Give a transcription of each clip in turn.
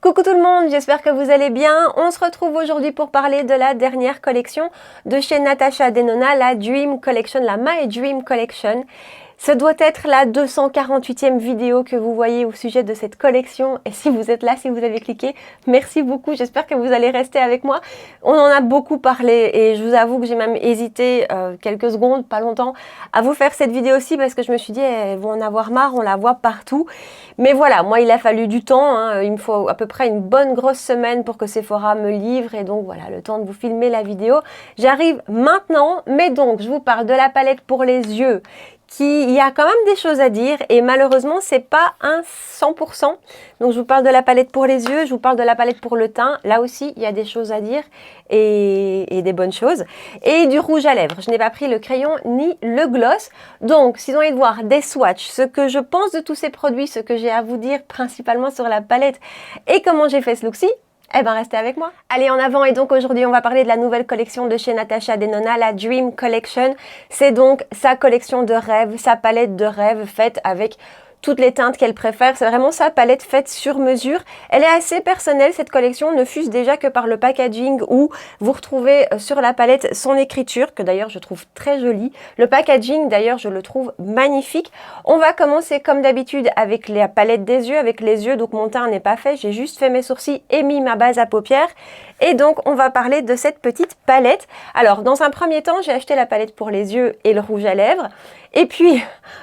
Coucou tout le monde, j'espère que vous allez bien. On se retrouve aujourd'hui pour parler de la dernière collection de chez Natasha Denona, la Dream Collection, la My Dream Collection. Ce doit être la 248e vidéo que vous voyez au sujet de cette collection. Et si vous êtes là, si vous avez cliqué, merci beaucoup. J'espère que vous allez rester avec moi. On en a beaucoup parlé et je vous avoue que j'ai même hésité quelques secondes, pas longtemps, à vous faire cette vidéo aussi parce que je me suis dit, elles vont en avoir marre, on la voit partout. Mais voilà, moi, il a fallu du temps. Il me faut à peu près une bonne grosse semaine pour que Sephora me livre. Et donc, voilà, le temps de vous filmer la vidéo. J'arrive maintenant, mais donc, je vous parle de la palette pour les yeux. Il y a quand même des choses à dire et malheureusement c'est pas un 100%. Donc je vous parle de la palette pour les yeux, je vous parle de la palette pour le teint. Là aussi il y a des choses à dire et des bonnes choses. Et du rouge à lèvres. Je n'ai pas pris le crayon ni le gloss. Donc si vous avez envie de voir des swatchs, ce que je pense de tous ces produits, ce que j'ai à vous dire principalement sur la palette et comment j'ai fait ce look-ci, eh ben restez avec moi. Allez en avant, et donc aujourd'hui on va parler de la nouvelle collection de chez Natasha Denona, la Dream Collection. C'est donc sa collection de rêve, sa palette de rêve faite avec toutes les teintes qu'elle préfère. C'est vraiment sa palette faite sur mesure. Elle est assez personnelle cette collection, ne fût-ce déjà que par le packaging où vous retrouvez sur la palette son écriture, que d'ailleurs je trouve très jolie. Le packaging d'ailleurs je le trouve magnifique. On va commencer comme d'habitude avec la palette des yeux, avec les yeux. Donc mon teint n'est pas fait, j'ai juste fait mes sourcils et mis ma base à paupières. Et donc on va parler de cette petite palette. Alors dans un premier temps j'ai acheté la palette pour les yeux et le rouge à lèvres. Et puis,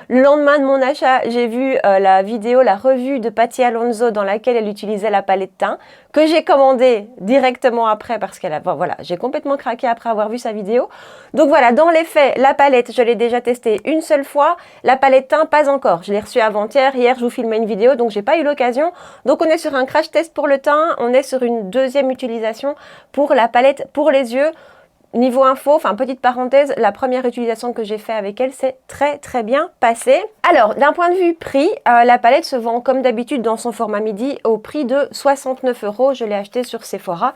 le lendemain de mon achat, j'ai vu la vidéo, la revue de Patty Alonso dans laquelle elle utilisait la palette teint, que j'ai commandée directement après parce qu'elle a, voilà, j'ai complètement craqué après avoir vu sa vidéo. Donc voilà, dans les faits, la palette, je l'ai déjà testée une seule fois. La palette teint, pas encore. Je l'ai reçue avant-hier. Hier, je vous filmais une vidéo, donc j'ai pas eu l'occasion. Donc on est sur un crash test pour le teint. On est sur une deuxième utilisation pour la palette pour les yeux. Niveau info, enfin petite parenthèse, la première utilisation que j'ai fait avec elle, c'est très bien passé. Alors, d'un point de vue prix, la palette se vend comme d'habitude dans son format midi au prix de 69 €. Je l'ai achetée sur Sephora.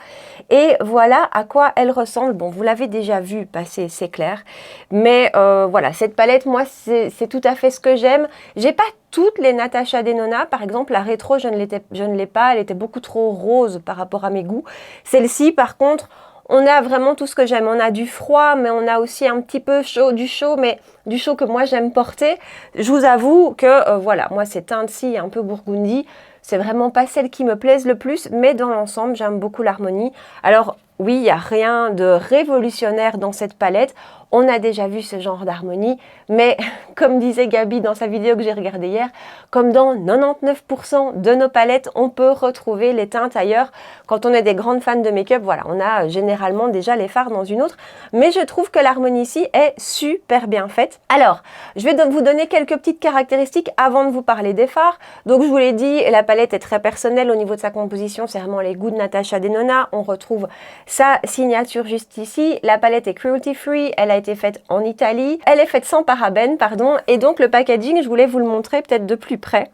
Et voilà à quoi elle ressemble. Bon, vous l'avez déjà vu passer, c'est clair. Mais voilà, cette palette, moi, c'est tout à fait ce que j'aime. J'ai pas toutes les Natasha Denona, par exemple, la rétro, je ne l'ai pas. Elle était beaucoup trop rose par rapport à mes goûts. Celle-ci, par contre, on a vraiment tout ce que j'aime. On a du froid, mais on a aussi un petit peu chaud, du chaud, mais du chaud que moi j'aime porter. Je vous avoue que, voilà, moi ces teintes-ci un peu burgundy, c'est vraiment pas celles qui me plaisent le plus, mais dans l'ensemble, j'aime beaucoup l'harmonie. Alors, oui, il n'y a rien de révolutionnaire dans cette palette. On a déjà vu ce genre d'harmonie, mais comme disait Gabi dans sa vidéo que j'ai regardée hier, comme dans 99% de nos palettes, on peut retrouver les teintes ailleurs. Quand on est des grandes fans de make-up, voilà, on a généralement déjà les fards dans une autre. Mais je trouve que l'harmonie ici est super bien faite. Alors, je vais vous donner quelques petites caractéristiques avant de vous parler des fards. Donc, je vous l'ai dit, la palette est très personnelle au niveau de sa composition. C'est vraiment les goûts de Natasha Denona. On retrouve sa signature juste ici. La palette est cruelty free. Elle a été faite en Italie. Elle est faite sans parabènes, pardon. Et donc, le packaging, je voulais vous le montrer peut-être de plus près.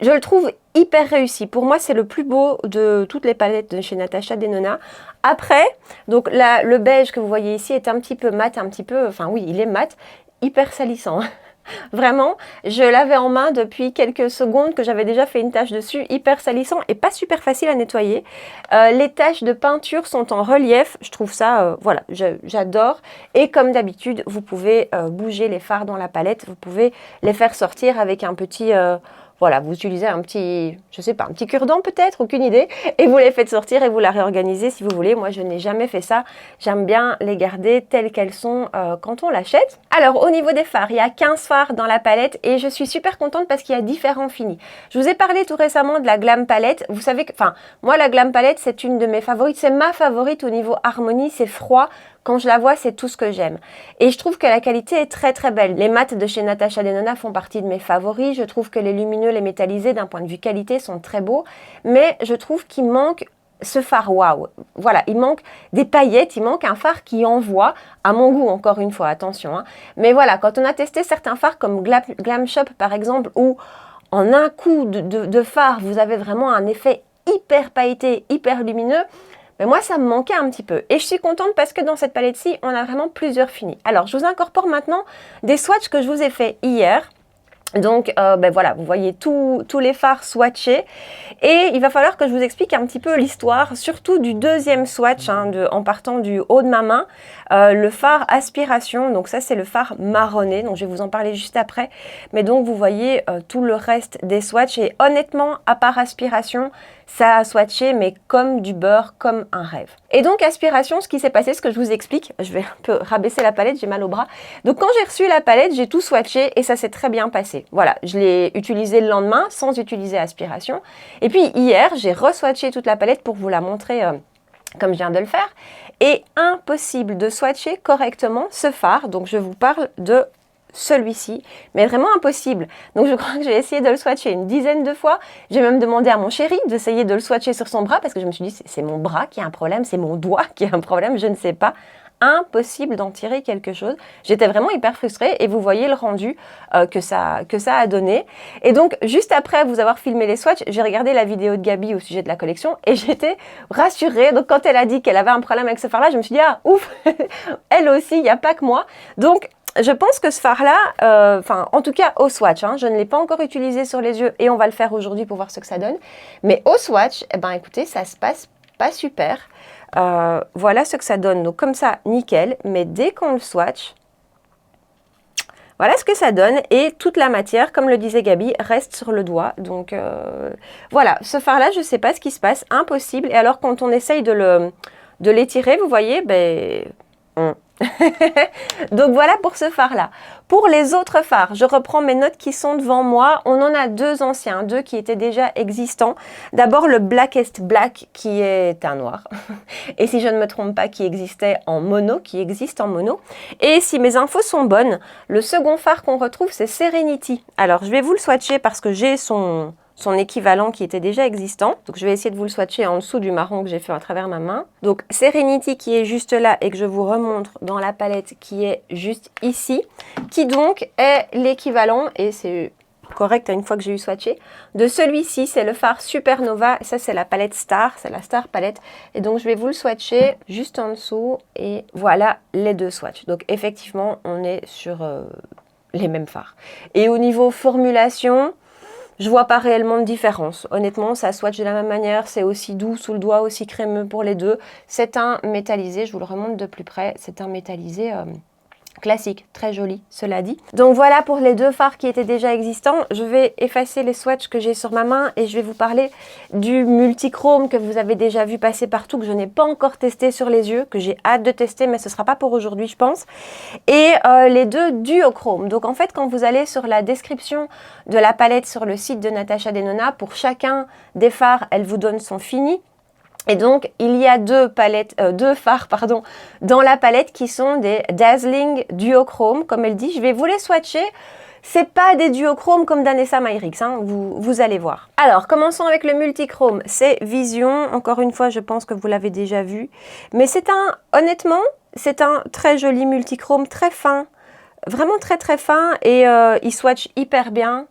Je le trouve hyper réussi. Pour moi, c'est le plus beau de toutes les palettes de chez Natasha Denona. Après, donc là, le beige que vous voyez ici est un petit peu mat, enfin oui, il est mat, hyper salissant. Vraiment, je l'avais en main depuis quelques secondes que j'avais déjà fait une tache dessus, hyper salissant et pas super facile à nettoyer. Les taches de peinture sont en relief, je trouve ça, voilà, j'adore. Et comme d'habitude, vous pouvez bouger les fards dans la palette, vous pouvez les faire sortir avec un petit... voilà, vous utilisez un petit, je sais pas, un petit cure-dent peut-être, aucune idée, et vous les faites sortir et vous la réorganisez si vous voulez. Moi, je n'ai jamais fait ça. J'aime bien les garder telles qu'elles sont quand on l'achète. Alors, au niveau des fards, il y a 15 fards dans la palette et je suis super contente parce qu'il y a différents finis. Je vous ai parlé tout récemment de la Glam Palette. Vous savez que, enfin, moi, la Glam Palette, c'est une de mes favorites. C'est ma favorite au niveau harmonie, c'est froid. Quand je la vois, c'est tout ce que j'aime. Et je trouve que la qualité est très belle. Les mats de chez Natasha Denona font partie de mes favoris. Je trouve que les lumineux, les métallisés, d'un point de vue qualité, sont très beaux. Mais je trouve qu'il manque ce phare wow. Voilà, il manque des paillettes, il manque un phare qui envoie, à mon goût, encore une fois, attention. Hein. Mais voilà, quand on a testé certains phares comme Glam Shop, par exemple, où en un coup de phare, vous avez vraiment un effet hyper pailleté, hyper lumineux, mais moi, ça me manquait un petit peu. Et je suis contente parce que dans cette palette-ci, on a vraiment plusieurs finis. Alors, je vous incorpore maintenant des swatchs que je vous ai fait hier. Donc ben voilà, vous voyez tous les fards swatchés et il va falloir que je vous explique un petit peu l'histoire, surtout du deuxième swatch, hein, en partant du haut de ma main, le fard aspiration, donc ça c'est le fard marronné, donc je vais vous en parler juste après, mais donc vous voyez tout le reste des swatchs et honnêtement, à part aspiration, ça a swatché mais comme du beurre, comme un rêve. Et donc aspiration, ce qui s'est passé, ce que je vous explique, je vais un peu rabaisser la palette, j'ai mal au bras. Donc quand j'ai reçu la palette, j'ai tout swatché et ça s'est très bien passé. Voilà, je l'ai utilisé le lendemain sans utiliser aspiration. Et puis hier, j'ai re-swatché toute la palette pour vous la montrer comme je viens de le faire. Et impossible de swatcher correctement ce fard. Donc je vous parle de celui-ci, mais vraiment impossible. Donc je crois que j'ai essayé de le swatcher une dizaine de fois. J'ai même demandé à mon chéri d'essayer de le swatcher sur son bras parce que je me suis dit c'est mon bras qui a un problème, c'est mon doigt qui a un problème, je ne sais pas. Impossible d'en tirer quelque chose. J'étais vraiment hyper frustrée et vous voyez le rendu que ça a donné. Et donc, juste après vous avoir filmé les swatchs, j'ai regardé la vidéo de Gabi au sujet de la collection et j'étais rassurée. Donc, quand elle a dit qu'elle avait un problème avec ce fard-là, je me suis dit, ah, ouf, elle aussi, il n'y a pas que moi. Donc, je pense que ce fard-là, en tout cas au swatch, hein, je ne l'ai pas encore utilisé sur les yeux et on va le faire aujourd'hui pour voir ce que ça donne. Mais au swatch, eh ben, écoutez, ça se passe pas super. Voilà ce que ça donne. Donc comme ça, nickel. Mais dès qu'on le swatch, voilà ce que ça donne. Et toute la matière, comme le disait Gabi, reste sur le doigt. Donc voilà, ce fard-là, je ne sais pas ce qui se passe. Impossible. Et alors quand on essaye de l'étirer, vous voyez, ben... Donc voilà pour ce fard là. Pour les autres fards, je reprends mes notes qui sont devant moi. On en a deux anciens, deux qui étaient déjà existants. D'abord le Blackest Black qui est un noir. Et si je ne me trompe pas, qui existait en mono, qui existe en mono. Et si mes infos sont bonnes, le second fard qu'on retrouve c'est Serenity. Alors je vais vous le swatcher parce que j'ai son équivalent qui était déjà existant. Donc je vais essayer de vous le swatcher en dessous du marron que j'ai fait à travers ma main. Donc Serenity qui est juste là et que je vous remontre dans la palette qui est juste ici, qui donc est l'équivalent, et c'est correct une fois que j'ai eu swatché, de celui-ci, c'est le fard Supernova. Ça c'est la palette Star, c'est la Star palette. Et donc je vais vous le swatcher juste en dessous et voilà les deux swatchs. Donc effectivement on est sur les mêmes fards. Et au niveau formulation, je vois pas réellement de différence. Honnêtement, ça swatch de la même manière. C'est aussi doux sous le doigt, aussi crémeux pour les deux. C'est un métallisé, je vous le remonte de plus près. C'est un métallisé classique, très joli, cela dit. Donc voilà pour les deux fards qui étaient déjà existants. Je vais effacer les swatchs que j'ai sur ma main et je vais vous parler du multichrome que vous avez déjà vu passer partout, que je n'ai pas encore testé sur les yeux, que j'ai hâte de tester, mais ce ne sera pas pour aujourd'hui, je pense. Et les deux duochrome. Donc en fait, quand vous allez sur la description de la palette sur le site de Natasha Denona, pour chacun des fards, elle vous donne son fini. Et donc, il y a deux fards dans la palette qui sont des Dazzling Duochrome. Comme elle dit, je vais vous les swatcher. C'est pas des duochromes comme Danessa Myrix, hein, vous allez voir. Alors, commençons avec le multichrome. C'est Vision. Encore une fois, je pense que vous l'avez déjà vu. Mais honnêtement, c'est un très joli multichrome, très fin. Vraiment très très fin et il swatch hyper bien.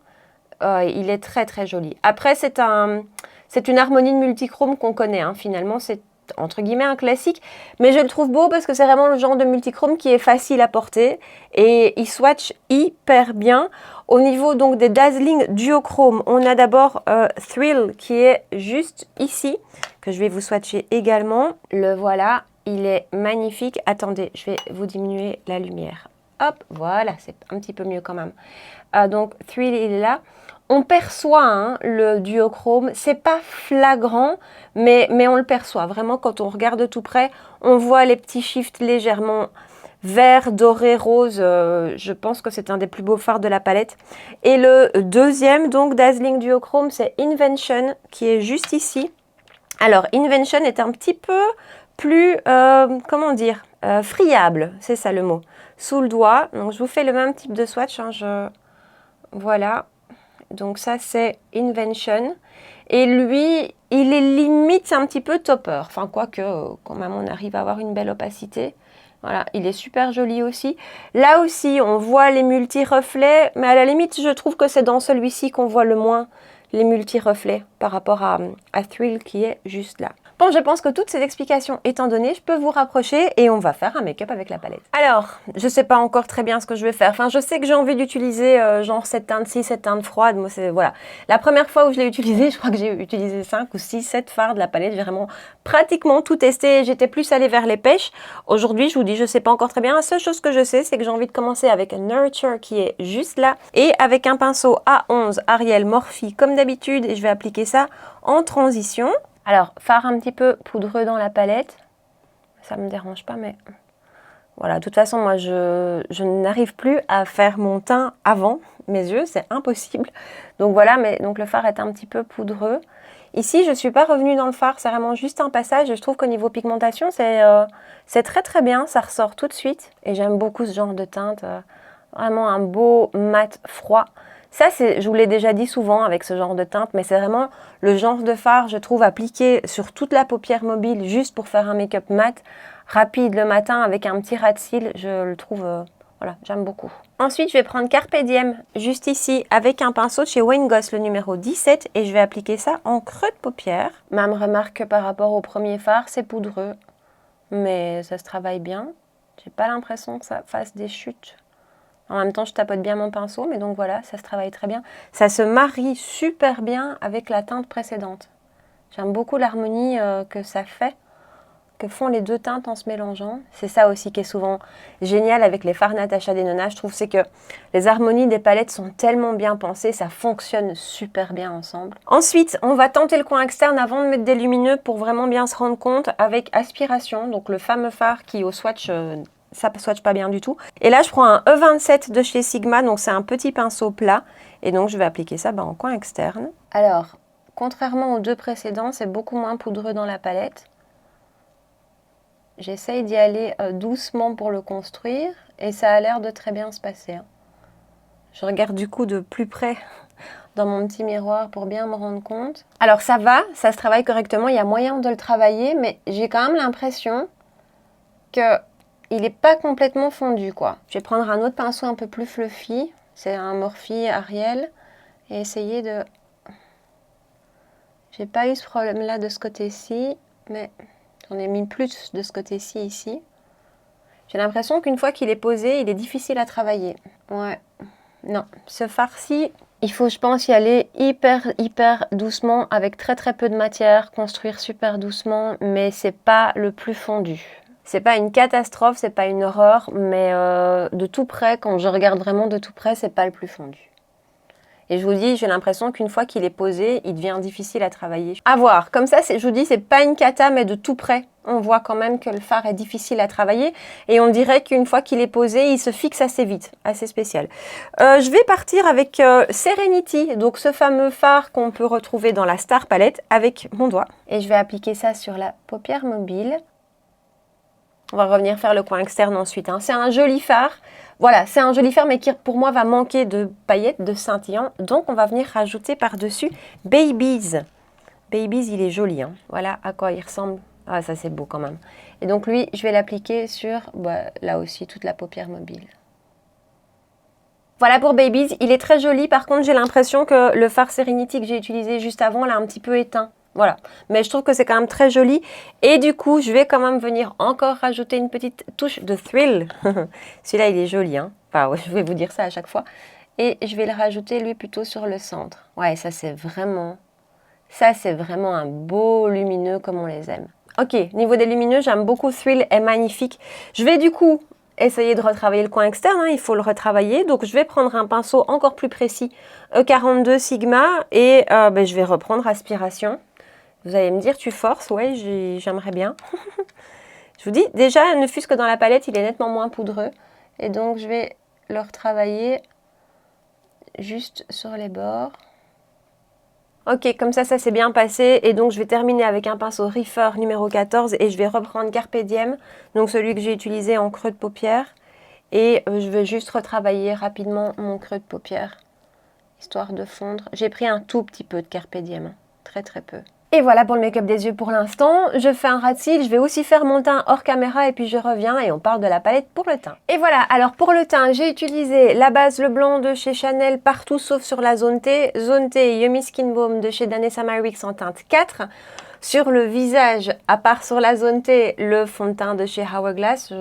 Il est très très joli. Après, c'est une harmonie de multichrome qu'on connaît, hein. Finalement, c'est entre guillemets un classique, mais je le trouve beau parce que c'est vraiment le genre de multichrome qui est facile à porter et il swatch hyper bien. Au niveau donc des Dazzling Duochrome, on a d'abord Thrill qui est juste ici, que je vais vous swatcher également. Le voilà, il est magnifique. Attendez, je vais vous diminuer la lumière. Hop, voilà, c'est un petit peu mieux quand même. Donc Thrill, il est là. On perçoit hein, le duochrome, c'est pas flagrant, mais on le perçoit. Vraiment, quand on regarde de tout près, on voit les petits shifts légèrement vert, doré, rose. Je pense que c'est un des plus beaux fards de la palette. Et le deuxième, donc, Dazzling Duochrome, c'est Invention, qui est juste ici. Alors, Invention est un petit peu plus, comment dire, friable, c'est ça le mot, sous le doigt. Donc, je vous fais le même type de swatch. Hein, voilà. Donc ça c'est Invention et lui il est limite un petit peu topper, enfin quoique quand même on arrive à avoir une belle opacité. Voilà, il est super joli aussi. Là aussi on voit les multi-reflets, mais à la limite je trouve que c'est dans celui-ci qu'on voit le moins les multi-reflets par rapport à Thrill qui est juste là. Bon, je pense que toutes ces explications étant données, je peux vous rapprocher et on va faire un make-up avec la palette. Alors, je sais pas encore très bien ce que je vais faire. Enfin, je sais que j'ai envie d'utiliser genre cette teinte-ci, cette teinte froide. Moi, c'est voilà. La première fois où je l'ai utilisée, je crois que j'ai utilisé 5 ou 6, 7 fards de la palette. J'ai vraiment pratiquement tout testé. J'étais plus allée vers les pêches. Aujourd'hui, je vous dis, je sais pas encore très bien. La seule chose que je sais, c'est que j'ai envie de commencer avec un Nurture qui est juste là et avec un pinceau A11 Ariel Morphe comme d'habitude. Et je vais appliquer ça en transition. Alors, fard un petit peu poudreux dans la palette, ça me dérange pas, mais voilà. De toute façon, moi, je n'arrive plus à faire mon teint avant mes yeux, c'est impossible. Donc voilà, mais donc le fard est un petit peu poudreux. Ici, je ne suis pas revenue dans le fard, c'est vraiment juste un passage. Je trouve qu'au niveau pigmentation, c'est très très bien, ça ressort tout de suite. Et j'aime beaucoup ce genre de teinte, vraiment un beau mat froid. Ça, je vous l'ai déjà dit souvent avec ce genre de teinte, mais c'est vraiment le genre de fard, je trouve, appliqué sur toute la paupière mobile, juste pour faire un make-up mat, rapide le matin, avec un petit ras de cils. Je le trouve, voilà, j'aime beaucoup. Ensuite, je vais prendre Carpe Diem, juste ici, avec un pinceau de chez Wayne Goss, le numéro 17, et je vais appliquer ça en creux de paupière. Même remarque que par rapport au premier fard, c'est poudreux, mais ça se travaille bien. J'ai pas l'impression que ça fasse des chutes. En même temps, je tapote bien mon pinceau, mais donc voilà, ça se travaille très bien. Ça se marie super bien avec la teinte précédente. J'aime beaucoup l'harmonie que ça fait, que font les deux teintes en se mélangeant. C'est ça aussi qui est souvent génial avec les fards Natasha Denona. Je trouve c'est que les harmonies des palettes sont tellement bien pensées, ça fonctionne super bien ensemble. Ensuite, on va tenter le coin externe avant de mettre des lumineux pour vraiment bien se rendre compte avec Aspiration, donc le fameux fard qui au swatch... ça ne swatch pas bien du tout. Et là, je prends un E27 de chez Sigma, donc c'est un petit pinceau plat. Et donc, je vais appliquer ça en coin externe. Alors, contrairement aux deux précédents, c'est beaucoup moins poudreux dans la palette. J'essaye d'y aller doucement pour le construire et ça a l'air de très bien se passer. Je regarde du coup de plus près dans mon petit miroir pour bien me rendre compte. Alors, ça va, ça se travaille correctement, il y a moyen de le travailler, mais j'ai quand même l'impression que... il n'est pas complètement fondu, quoi. Je vais prendre un autre pinceau un peu plus fluffy. C'est un Morphe Ariel. Et essayer de... j'ai pas eu ce problème-là de ce côté-ci. Mais j'en ai mis plus de ce côté-ci, ici. J'ai l'impression qu'une fois qu'il est posé, il est difficile à travailler. Ouais. Non. Ce fard-ci, il faut, je pense, y aller hyper doucement. Avec très peu de matière. Construire super doucement. Mais c'est pas le plus fondu. C'est pas une catastrophe, c'est pas une horreur, mais de tout près, quand je regarde vraiment de tout près, c'est pas le plus fondu. Et je vous dis, j'ai l'impression qu'une fois qu'il est posé, il devient difficile à travailler. À voir, comme ça, je vous dis, c'est pas une cata, mais de tout près, on voit quand même que le fard est difficile à travailler. Et on dirait qu'une fois qu'il est posé, il se fixe assez vite, assez spécial. Je vais partir avec Serenity, donc ce fameux fard qu'on peut retrouver dans la Star Palette, avec mon doigt. Et je vais appliquer ça sur la paupière mobile. On va revenir faire le coin externe ensuite. C'est un joli fard. Voilà, c'est un joli fard, mais qui pour moi va manquer de paillettes, de scintillants. Donc on va venir rajouter par-dessus Babies. Babies, il est joli. Voilà à quoi il ressemble. Ah, ça c'est beau quand même. Et donc lui, je vais l'appliquer sur, là aussi, toute la paupière mobile. Voilà pour Babies. Il est très joli. Par contre, j'ai l'impression que le fard Serenity que j'ai utilisé juste avant l'a un petit peu éteint. Voilà, mais je trouve que c'est quand même très joli. Et du coup, je vais quand même venir encore rajouter une petite touche de Thrill. Celui-là, il est joli. Enfin, ouais, je vais vous dire ça à chaque fois. Et je vais le rajouter, lui, plutôt sur le centre. Ouais, ça, c'est vraiment un beau lumineux comme on les aime. Ok, niveau des lumineux, j'aime beaucoup Thrill, est magnifique. Je vais du coup essayer de retravailler le coin externe. Il faut le retravailler. Donc, je vais prendre un pinceau encore plus précis, E42 Sigma. Et je vais reprendre Aspiration. Vous allez me dire, tu forces, ouais, j'aimerais bien. Je vous dis, déjà, ne fût-ce que dans la palette, il est nettement moins poudreux. Et donc, je vais le retravailler juste sur les bords. Ok, comme ça s'est bien passé. Et donc, je vais terminer avec un pinceau Reefer numéro 14 et je vais reprendre Carpe Diem, donc celui que j'ai utilisé en creux de paupière. Et je vais juste retravailler rapidement mon creux de paupière, histoire de fondre. J'ai pris un tout petit peu de Carpe Diem, très peu. Et voilà pour le make-up des yeux pour l'instant. Je fais un ras de cils, je vais aussi faire mon teint hors caméra et puis je reviens et on parle de la palette pour le teint. Et voilà, alors pour le teint, j'ai utilisé la base Le Blanc de chez Chanel partout sauf sur la zone T. Zone T, Yummy Skin Balm de chez Danessa Myricks en teinte 4. Sur le visage, à part sur la zone T, le fond de teint de chez Hourglass,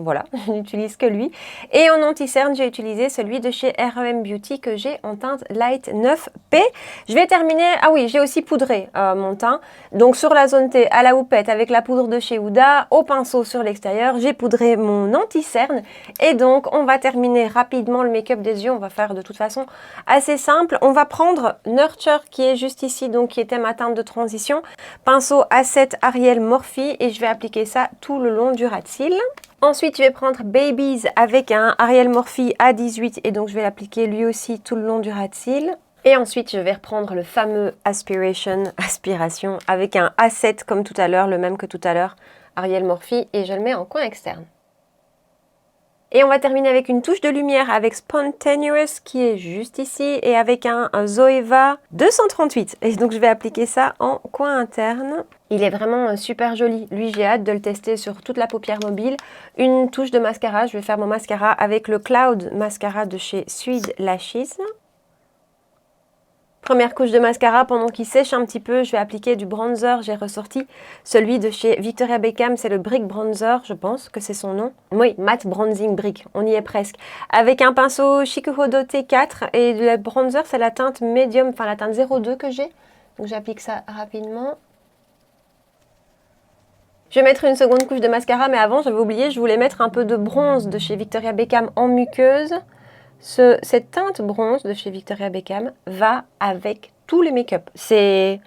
voilà, je n'utilise que lui. Et en anti-cerne, j'ai utilisé celui de chez R.E.M. Beauty que j'ai en teinte Light 9P. Je vais terminer, ah oui, j'ai aussi poudré mon teint. Donc sur la zone T, à la houppette, avec la poudre de chez Huda, au pinceau sur l'extérieur, j'ai poudré mon anti-cerne. Et donc, on va terminer rapidement le make-up des yeux. On va faire de toute façon assez simple. On va prendre Nurture qui est juste ici, donc qui était ma teinte de transition. Pinceau A7 Ariel Morphe et je vais appliquer ça tout le long du ras de cils. Ensuite, je vais prendre Babies avec un Ariel Morphe A18 et donc je vais l'appliquer lui aussi tout le long du ras de cils. Et ensuite, je vais reprendre le fameux Aspiration avec un A7 comme tout à l'heure, le même que tout à l'heure, Ariel Morphe et je le mets en coin externe. Et on va terminer avec une touche de lumière avec Spontaneous qui est juste ici et avec un Zoeva 238. Et donc je vais appliquer ça en coin interne. Il est vraiment super joli. Lui, j'ai hâte de le tester sur toute la paupière mobile. Une touche de mascara. Je vais faire mon mascara avec le Cloud Mascara de chez Suede Lashes. Première couche de mascara, pendant qu'il sèche un petit peu, je vais appliquer du bronzer. J'ai ressorti celui de chez Victoria Beckham, c'est le Brick Bronzer, je pense que c'est son nom. Oui, Matte Bronzing Brick, on y est presque. Avec un pinceau Shikuhodo T4 et le bronzer, c'est la teinte médium, enfin la teinte 02 que j'ai. Donc j'applique ça rapidement. Je vais mettre une seconde couche de mascara, mais avant, j'avais oublié, je voulais mettre un peu de bronze de chez Victoria Beckham en muqueuse. Cette teinte bronze de chez Victoria Beckham va avec tous les make-up. C'est,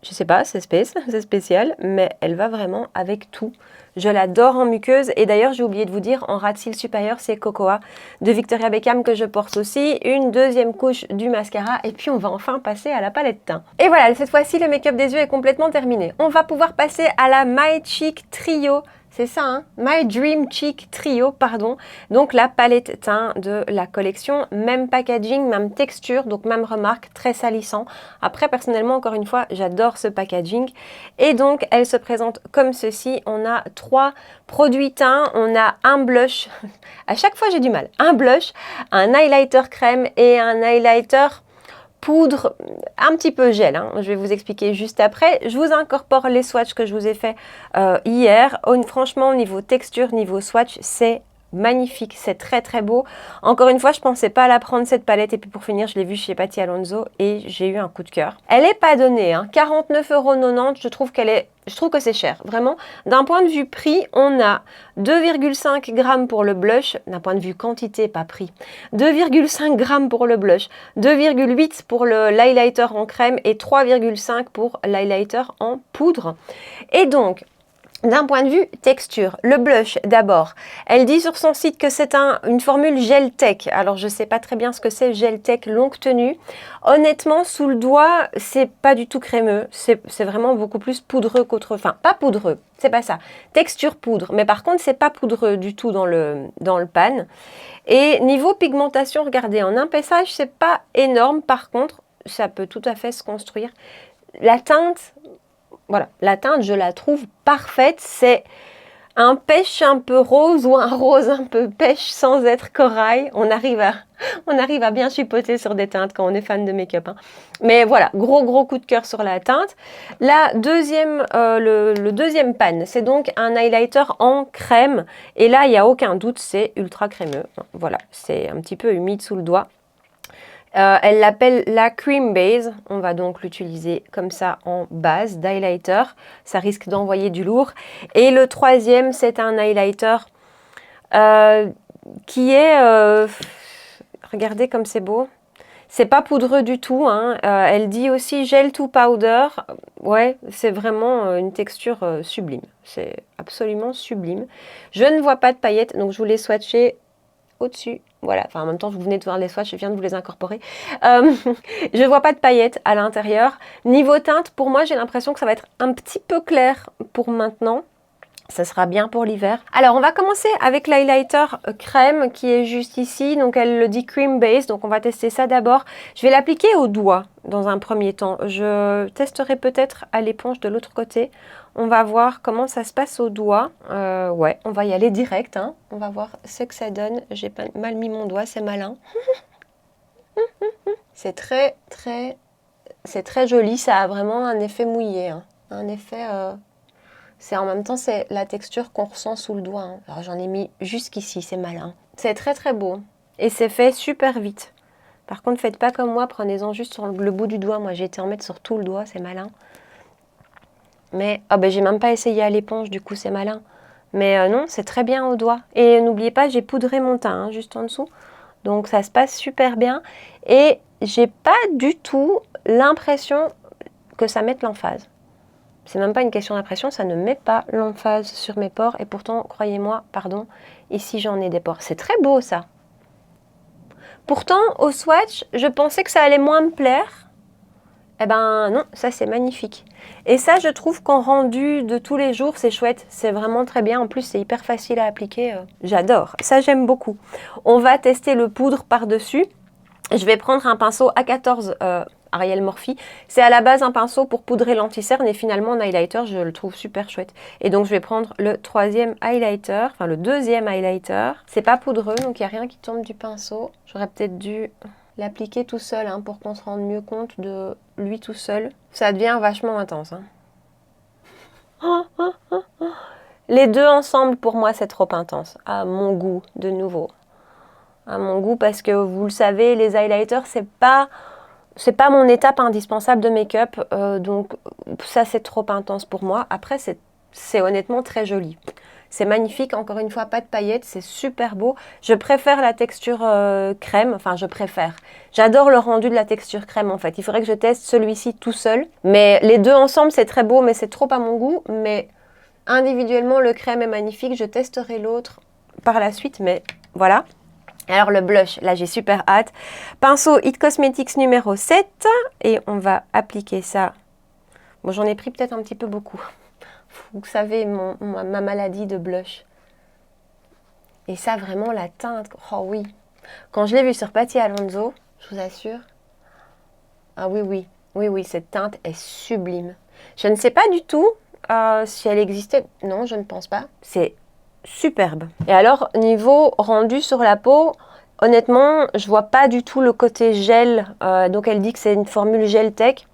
je sais pas, c'est spécial, mais elle va vraiment avec tout. Je l'adore en muqueuse et d'ailleurs j'ai oublié de vous dire, en ras de cils supérieur, c'est Cocoa de Victoria Beckham que je porte aussi. Une deuxième couche du mascara et puis on va enfin passer à la palette teint. Et voilà, cette fois-ci le make-up des yeux est complètement terminé. On va pouvoir passer à la My Cheek Trio. C'est ça, hein, My Dream Cheek Trio, pardon. Donc la palette teint de la collection, même packaging, même texture, donc même remarque, très salissant. Après, personnellement, encore une fois, j'adore ce packaging. Et donc, elle se présente comme ceci. On a 3 produits teints, on a un blush, à chaque fois j'ai du mal, un blush, un highlighter crème et un highlighter poudre, un petit peu gel, hein. Je vais vous expliquer juste après. Je vous incorpore les swatchs que je vous ai fait hier. Franchement, au niveau texture, niveau swatch, c'est magnifique, c'est très très beau. Encore une fois, je pensais pas la prendre cette palette et puis pour finir, je l'ai vue chez Patty Alonso et j'ai eu un coup de cœur. Elle est pas donnée, hein, 49,90 €, je trouve que c'est cher, vraiment. D'un point de vue prix, on a 2,5 grammes pour le blush, d'un point de vue quantité, pas prix. 2,5 grammes pour le blush, 2,8 pour l'highlighter en crème et 3,5 pour l'highlighter en poudre. Et donc, d'un point de vue texture, le blush d'abord, elle dit sur son site que c'est une formule gel tech. Alors je ne sais pas très bien ce que c'est gel tech longue tenue. Honnêtement, sous le doigt, c'est pas du tout crémeux. C'est vraiment beaucoup plus poudreux qu'autre. Enfin, pas poudreux, c'est pas ça. Texture poudre, mais par contre, c'est pas poudreux du tout dans le pan. Et niveau pigmentation, regardez, en épaissage, c'est pas énorme. Par contre, ça peut tout à fait se construire. La teinte... Voilà, la teinte, je la trouve parfaite. C'est un pêche un peu rose ou un rose un peu pêche sans être corail. On arrive à bien chipoter sur des teintes quand on est fan de make-up, hein. Mais voilà, gros coup de cœur sur la teinte. Le deuxième pan, c'est donc un highlighter en crème. Et là, il n'y a aucun doute, c'est ultra crémeux. Voilà, c'est un petit peu humide sous le doigt. Elle l'appelle la Cream Base. On va donc l'utiliser comme ça en base d'highlighter. Ça risque d'envoyer du lourd. Et le troisième, c'est un highlighter qui est... regardez comme c'est beau. C'est pas poudreux du tout, hein. Elle dit aussi gel to powder. Ouais, c'est vraiment une texture sublime. C'est absolument sublime. Je ne vois pas de paillettes, donc je vous l'ai swatché au-dessus. Voilà, enfin en même temps vous venez de voir les swatchs, je viens de vous les incorporer. Je ne vois pas de paillettes à l'intérieur. Niveau teinte, pour moi j'ai l'impression que ça va être un petit peu clair pour maintenant. Ça sera bien pour l'hiver. Alors on va commencer avec l'highlighter crème qui est juste ici. Donc elle le dit cream base, donc on va tester ça d'abord. Je vais l'appliquer au doigt dans un premier temps. Je testerai peut-être à l'éponge de l'autre côté. On va voir comment ça se passe au doigt. Ouais, on va y aller direct, hein. On va voir ce que ça donne. J'ai pas mal mis mon doigt, c'est malin. C'est très joli, ça a vraiment un effet mouillé, hein. un effet... c'est en même temps, c'est la texture qu'on ressent sous le doigt. Hein. Alors j'en ai mis jusqu'ici, c'est malin. C'est très très beau. Et c'est fait super vite. Par contre, faites pas comme moi, prenez-en juste sur le bout du doigt. Moi, j'ai été en mettre sur tout le doigt, c'est malin. Mais, ah ben j'ai même pas essayé à l'éponge, du coup, c'est malin. Mais non, c'est très bien au doigt. Et n'oubliez pas, j'ai poudré mon teint, hein, juste en dessous. Donc ça se passe super bien. Et j'ai pas du tout l'impression que ça mette l'emphase. C'est même pas une question d'impression, ça ne met pas l'emphase sur mes pores. Et pourtant, croyez-moi, pardon, ici j'en ai des pores. C'est très beau ça. Pourtant, au swatch, je pensais que ça allait moins me plaire. Eh ben non, ça c'est magnifique. Et ça, je trouve qu'en rendu de tous les jours, c'est chouette. C'est vraiment très bien. En plus, c'est hyper facile à appliquer. J'adore. Ça, j'aime beaucoup. On va tester le poudre par-dessus. Je vais prendre un pinceau A14 Ariel Morphe. C'est à la base un pinceau pour poudrer l'anti-cerne et finalement en highlighter, je le trouve super chouette. Et donc je vais prendre le troisième highlighter, enfin le deuxième highlighter. C'est pas poudreux, donc il n'y a rien qui tombe du pinceau. J'aurais peut-être dû l'appliquer tout seul hein, pour qu'on se rende mieux compte de lui tout seul. Ça devient vachement intense. Hein. Les deux ensemble, pour moi, c'est trop intense. À mon goût, de nouveau. À mon goût, parce que vous le savez, les highlighters, c'est pas mon étape indispensable de make-up, donc ça c'est trop intense pour moi. Après c'est honnêtement très joli. C'est magnifique, encore une fois pas de paillettes, c'est super beau. Je préfère la texture crème, enfin je préfère. J'adore le rendu de la texture crème en fait. Il faudrait que je teste celui-ci tout seul. Mais les deux ensemble c'est très beau, mais c'est trop à mon goût. Mais individuellement le crème est magnifique, je testerai l'autre par la suite, mais voilà. Alors le blush, là j'ai super hâte. Pinceau It Cosmetics numéro 7 et on va appliquer ça. Bon, j'en ai pris peut-être un petit peu beaucoup. Vous savez, ma maladie de blush. Et ça vraiment la teinte, oh oui. Quand je l'ai vu sur Patty Alonso, je vous assure. Ah oui, oui, oui, oui, cette teinte est sublime. Je ne sais pas du tout si elle existait. Non, je ne pense pas. C'est superbe. Et alors, niveau rendu sur la peau, honnêtement, je vois pas du tout le côté gel. Donc, elle dit que c'est une formule gel tech.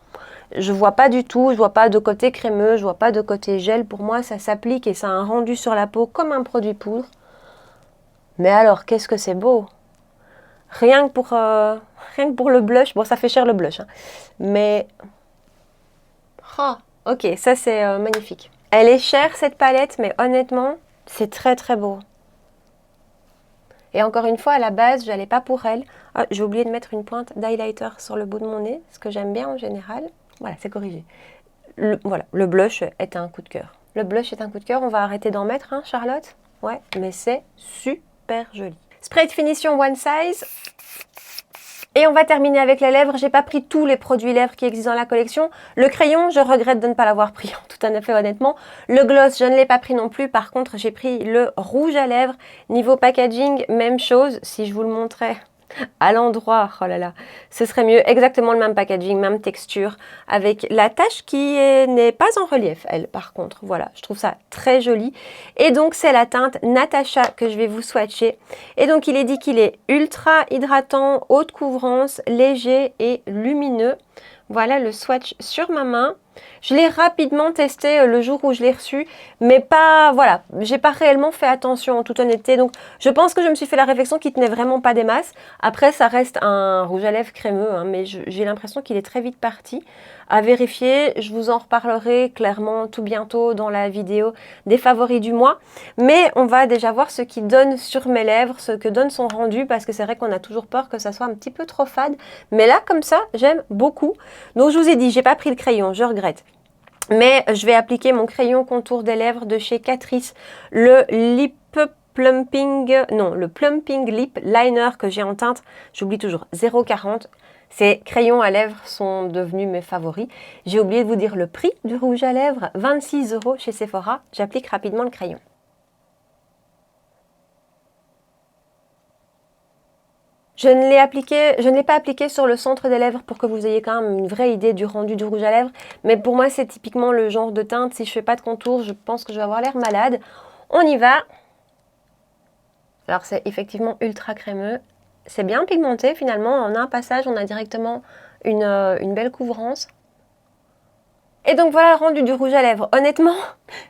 Je vois pas du tout, je vois pas de côté crémeux, je vois pas de côté gel. Pour moi, ça s'applique et ça a un rendu sur la peau comme un produit poudre. Mais alors, qu'est-ce que c'est beau! Rien que pour le blush. Bon, ça fait cher le blush. Hein. Mais... Oh, ok, ça c'est magnifique. Elle est chère cette palette, mais honnêtement, c'est très très beau. Et encore une fois, à la base, j'allais pas pour elle. Ah, j'ai oublié de mettre une pointe d'highlighter sur le bout de mon nez, ce que j'aime bien en général. Voilà, c'est corrigé. Voilà, le blush est un coup de cœur. Le blush est un coup de cœur. On va arrêter d'en mettre, hein, Charlotte? Ouais, mais c'est super joli. Spray de finition One Size. Et on va terminer avec les lèvres. J'ai pas pris tous les produits lèvres qui existent dans la collection. Le crayon, je regrette de ne pas l'avoir pris, tout à fait honnêtement. Le gloss, je ne l'ai pas pris non plus. Par contre, j'ai pris le rouge à lèvres. Niveau packaging, même chose. Si je vous le montrais à l'endroit, oh là là, ce serait mieux. Exactement le même packaging, même texture, avec la tache qui n'est pas en relief, elle, par contre. Voilà, je trouve ça très joli. Et donc, c'est la teinte Natasha que je vais vous swatcher. Et donc, il est dit qu'il est ultra hydratant, haute couvrance, léger et lumineux. Voilà le swatch sur ma main. Je l'ai rapidement testé le jour où je l'ai reçu, mais pas, voilà, j'ai pas réellement fait attention en toute honnêteté. Donc, je pense que je me suis fait la réflexion qu'il tenait vraiment pas des masses. Après, ça reste un rouge à lèvres crémeux, hein, mais j'ai l'impression qu'il est très vite parti. À vérifier, je vous en reparlerai clairement tout bientôt dans la vidéo des favoris du mois. Mais on va déjà voir ce qu'il donne sur mes lèvres, ce que donne son rendu, parce que c'est vrai qu'on a toujours peur que ça soit un petit peu trop fade. Mais là, comme ça, j'aime beaucoup. Donc, je vous ai dit, j'ai pas pris le crayon, je regrette. Mais je vais appliquer mon crayon contour des lèvres de chez Catrice, le le Plumping Lip Liner que j'ai en teinte, j'oublie toujours, 0,40. Ces crayons à lèvres sont devenus mes favoris. J'ai oublié de vous dire le prix du rouge à lèvres, 26 € chez Sephora. J'applique rapidement le crayon. Je ne l'ai pas appliqué sur le centre des lèvres pour que vous ayez quand même une vraie idée du rendu du rouge à lèvres. Mais pour moi, c'est typiquement le genre de teinte. Si je fais pas de contour, je pense que je vais avoir l'air malade. On y va. Alors, c'est effectivement ultra crémeux. C'est bien pigmenté finalement. En un passage, on a directement une belle couvrance. Et donc voilà le rendu du rouge à lèvres. Honnêtement,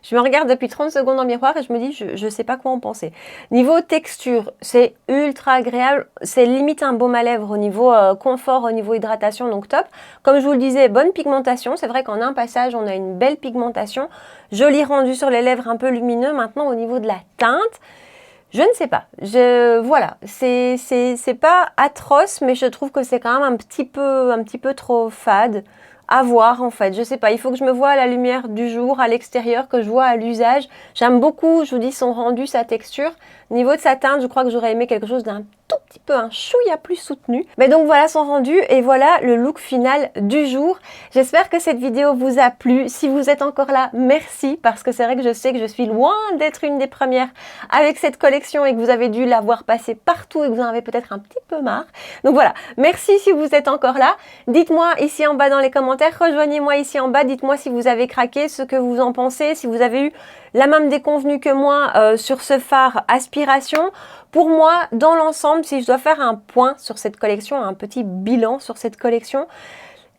je me regarde depuis 30 secondes dans le miroir et je me dis, je sais pas quoi en penser. Niveau texture, c'est ultra agréable. C'est limite un baume à lèvres au niveau confort, au niveau hydratation, donc top. Comme je vous le disais, bonne pigmentation. C'est vrai qu'en un passage, on a une belle pigmentation. Joli rendu sur les lèvres, un peu lumineux. Maintenant, au niveau de la teinte, je ne sais pas. Voilà, c'est pas atroce, mais je trouve que c'est quand même un petit peu trop fade. À voir en fait, je sais pas, il faut que je me voie à la lumière du jour, à l'extérieur, que je vois à l'usage. J'aime beaucoup, je vous dis, son rendu, sa texture. Niveau de sa teinte, je crois que j'aurais aimé quelque chose d'un tout petit peu, un chouïa plus soutenu. Mais donc voilà son rendu et voilà le look final du jour. J'espère que cette vidéo vous a plu. Si vous êtes encore là, merci, parce que c'est vrai que je sais que je suis loin d'être une des premières avec cette collection et que vous avez dû la voir passer partout et que vous en avez peut-être un petit peu marre. Donc voilà, merci si vous êtes encore là. Dites-moi ici en bas dans les commentaires, rejoignez-moi ici en bas, dites-moi si vous avez craqué, ce que vous en pensez, si vous avez eu la même déconvenue que moi sur ce fard Aspiration. Pour moi, dans l'ensemble, si je dois faire un point sur cette collection, un petit bilan sur cette collection,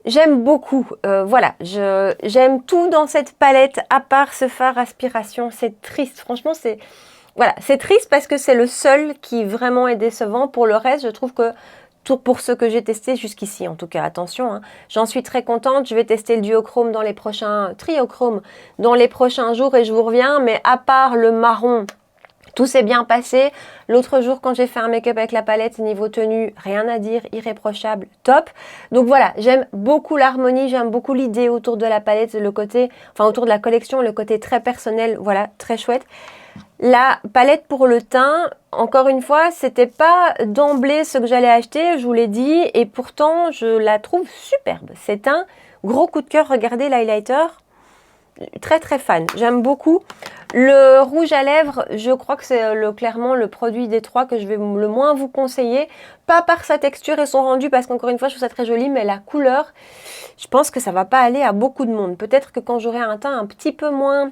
j'aime beaucoup. Voilà, j'aime tout dans cette palette, à part ce fard Aspiration. C'est triste, franchement, c'est... Voilà, c'est triste parce que c'est le seul qui vraiment est décevant. Pour le reste, je trouve que pour ce que j'ai testé jusqu'ici, en tout cas, attention, hein, j'en suis très contente. Je vais tester le duochrome dans les prochains, triochrome dans les prochains jours et je vous reviens. Mais à part le marron, tout s'est bien passé. L'autre jour, quand j'ai fait un make-up avec la palette, niveau tenue, rien à dire, irréprochable, top. Donc voilà, j'aime beaucoup l'harmonie, j'aime beaucoup l'idée autour de la palette, le côté, enfin autour de la collection, le côté très personnel, voilà, très chouette. La palette pour le teint, encore une fois, c'était pas d'emblée ce que j'allais acheter, je vous l'ai dit, et pourtant je la trouve superbe. C'est un gros coup de cœur, regardez l'highlighter, très très fan, j'aime beaucoup. Le rouge à lèvres, je crois que c'est clairement le produit des trois que je vais le moins vous conseiller, pas par sa texture et son rendu, parce qu'encore une fois je trouve ça très joli, mais la couleur, je pense que ça va pas aller à beaucoup de monde. Peut-être que quand j'aurai un teint un petit peu moins...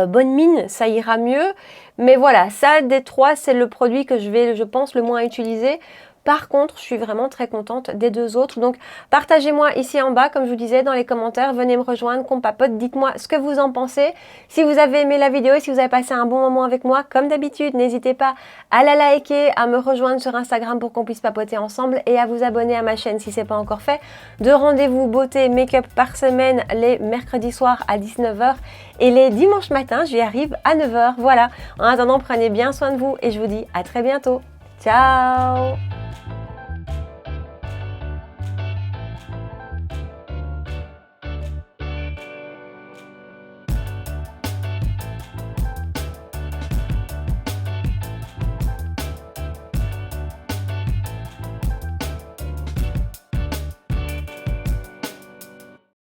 bonne mine, ça ira mieux. Mais voilà, ça des trois, c'est le produit que je vais, je pense, le moins utiliser. Par contre, je suis vraiment très contente des deux autres. Donc, partagez-moi ici en bas, comme je vous disais, dans les commentaires. Venez me rejoindre, qu'on papote. Dites-moi ce que vous en pensez. Si vous avez aimé la vidéo et si vous avez passé un bon moment avec moi, comme d'habitude, n'hésitez pas à la liker, à me rejoindre sur Instagram pour qu'on puisse papoter ensemble et à vous abonner à ma chaîne si ce n'est pas encore fait. Deux rendez-vous beauté make-up par semaine les mercredis soirs à 19 h et les dimanches matins, j'y arrive à 9 h. Voilà. En attendant, prenez bien soin de vous et je vous dis à très bientôt. Ciao!